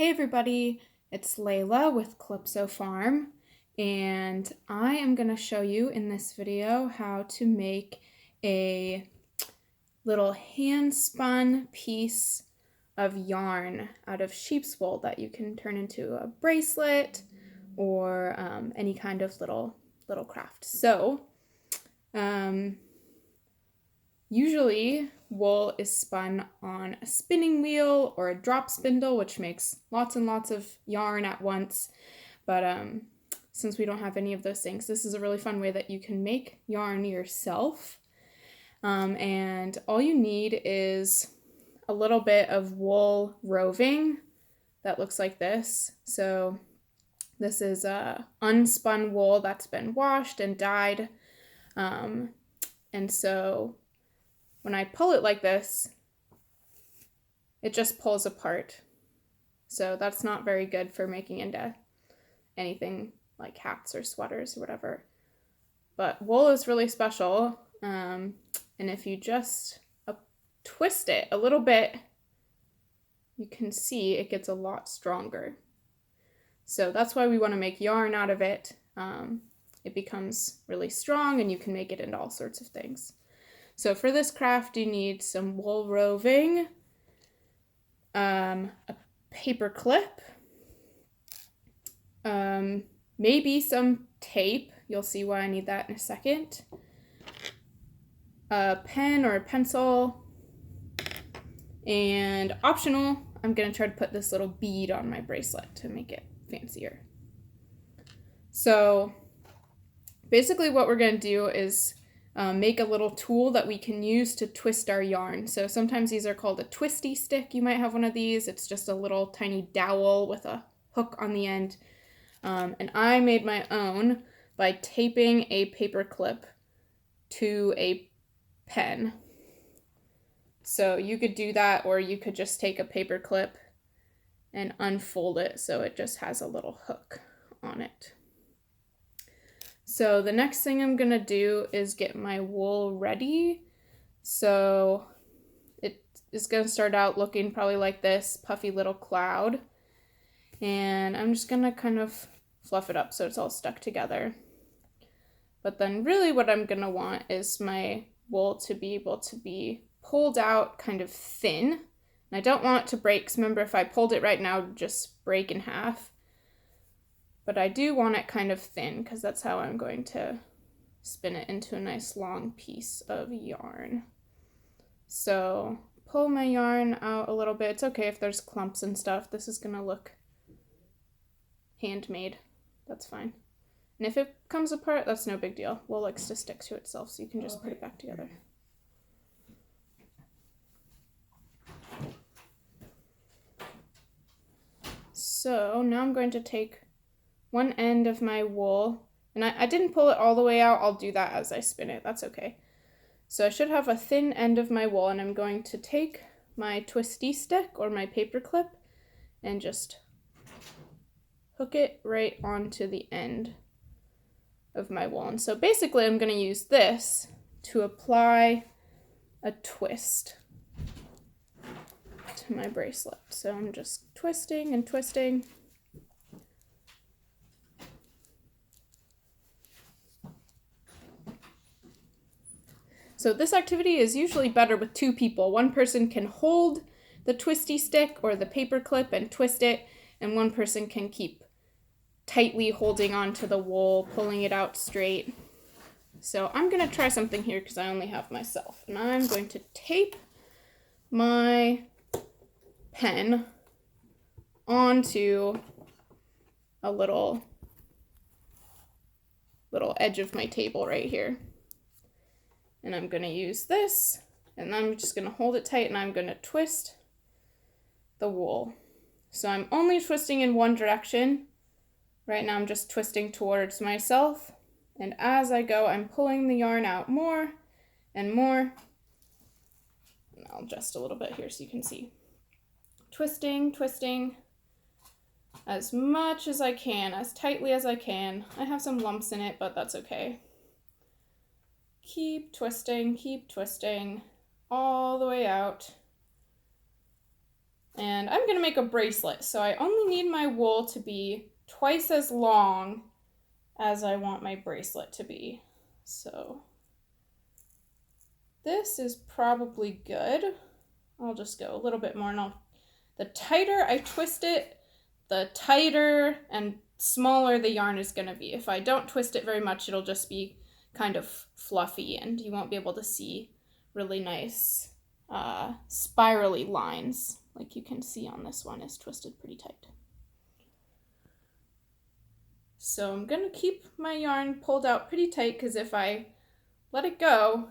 Hey everybody, it's Layla with Calypso Farm, and I am going to show you in this video how to make a little hand-spun piece of yarn out of sheep's wool that you can turn into a bracelet or any kind of little craft. So, usually wool is spun on a spinning wheel or a drop spindle, which makes lots and lots of yarn at once. But since we don't have any of those things, this is a really fun way that you can make yarn yourself. And all you need is a little bit of wool roving that looks like this. So this is unspun wool that's been washed and dyed. And so when I pull it like this, it just pulls apart. So that's not very good for making into anything like hats or sweaters or whatever. But wool is really special. And if you just twist it a little bit, you can see it gets a lot stronger. So that's why we want to make yarn out of it. It becomes really strong and you can make it into all sorts of things. So for this craft, you need some wool roving, a paper clip, maybe some tape. You'll see why I need that in a second. A pen or a pencil, and optional, I'm going to try to put this little bead on my bracelet to make it fancier. So basically what we're going to do is make a little tool that we can use to twist our yarn. So sometimes these are called a twisty stick. You might have one of these. It's just a little tiny dowel with a hook on the end. And I made my own by taping a paper clip to a pen. So you could do that, or you could just take a paper clip and unfold it so it just has a little hook on it. So the next thing I'm going to do is get my wool ready. So it is going to start out looking probably like this puffy little cloud. And I'm just going to kind of fluff it up so it's all stuck together. But then really what I'm going to want is my wool to be able to be pulled out kind of thin. And I don't want it to break, because remember, if I pulled it right now, it would just break in half. But I do want it kind of thin, because that's how I'm going to spin it into a nice long piece of yarn. So pull my yarn out a little bit. It's okay if there's clumps and stuff. This is going to look handmade. That's fine. And if it comes apart, that's no big deal. Wool likes to stick to itself, so you can just put it back together. So now I'm going to take one end of my wool, and I didn't pull it all the way out. I'll do that as I spin it. That's okay. So I should have a thin end of my wool, and I'm going to take my twisty stick or my paper clip and just hook it right onto the end of my wool. And so basically I'm going to use this to apply a twist to my bracelet. So I'm just twisting and twisting. So this activity is usually better with two people. One person can hold the twisty stick or the paper clip and twist it, and one person can keep tightly holding onto the wool, pulling it out straight. So I'm going to try something here because I only have myself. And I'm going to tape my pen onto a little edge of my table right here. And I'm going to use this, and I'm just going to hold it tight, and I'm going to twist the wool. So I'm only twisting in one direction. Right now I'm just twisting towards myself, and as I go, I'm pulling the yarn out more and more. And I'll adjust a little bit here so you can see. Twisting, twisting as much as I can, as tightly as I can. I have some lumps in it, but that's okay. Keep twisting all the way out. And I'm going to make a bracelet, so I only need my wool to be twice as long as I want my bracelet to be. So this is probably good. I'll just go a little bit more, and the tighter I twist it, the tighter and smaller the yarn is going to be. If I don't twist it very much, it'll just be kind of fluffy, and you won't be able to see really nice spirally lines like you can see on this one is twisted pretty tight. So I'm going to keep my yarn pulled out pretty tight, because if I let it go,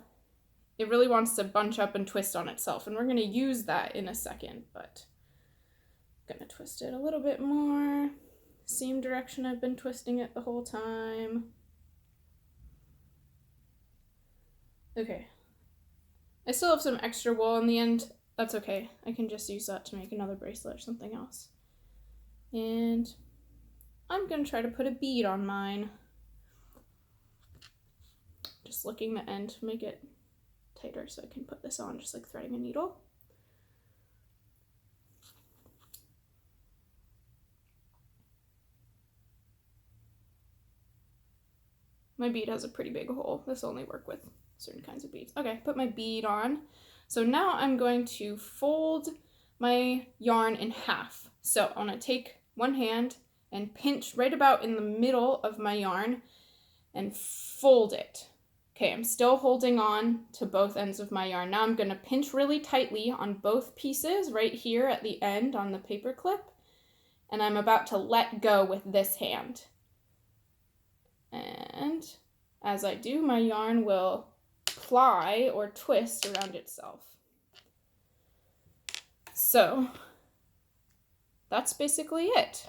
it really wants to bunch up and twist on itself, and we're going to use that in a second, but I'm going to twist it a little bit more. Same direction I've been twisting it the whole time. Okay. I still have some extra wool in the end. That's okay. I can just use that to make another bracelet or something else. And I'm going to try to put a bead on mine. Just looking the end to make it tighter so I can put this on just like threading a needle. My bead has a pretty big hole. This will only work with certain kinds of beads. Okay, put my bead on. So now I'm going to fold my yarn in half. So I'm going to take one hand and pinch right about in the middle of my yarn and fold it. Okay, I'm still holding on to both ends of my yarn. Now I'm going to pinch really tightly on both pieces right here at the end on the paper clip, and I'm about to let go with this hand. And as I do, my yarn will ply or twist around itself. So that's basically it.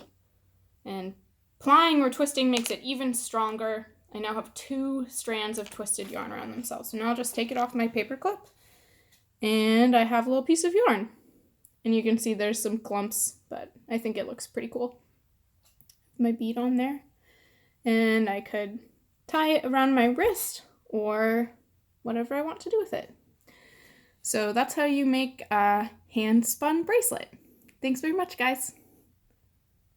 And plying or twisting makes it even stronger. I now have 2 strands of twisted yarn around themselves. So now I'll just take it off my paper clip, and I have a little piece of yarn. And you can see there's some clumps, but I think it looks pretty cool. My bead on there. And I could tie it around my wrist or whatever I want to do with it. So that's how you make a hand-spun bracelet. Thanks very much, guys.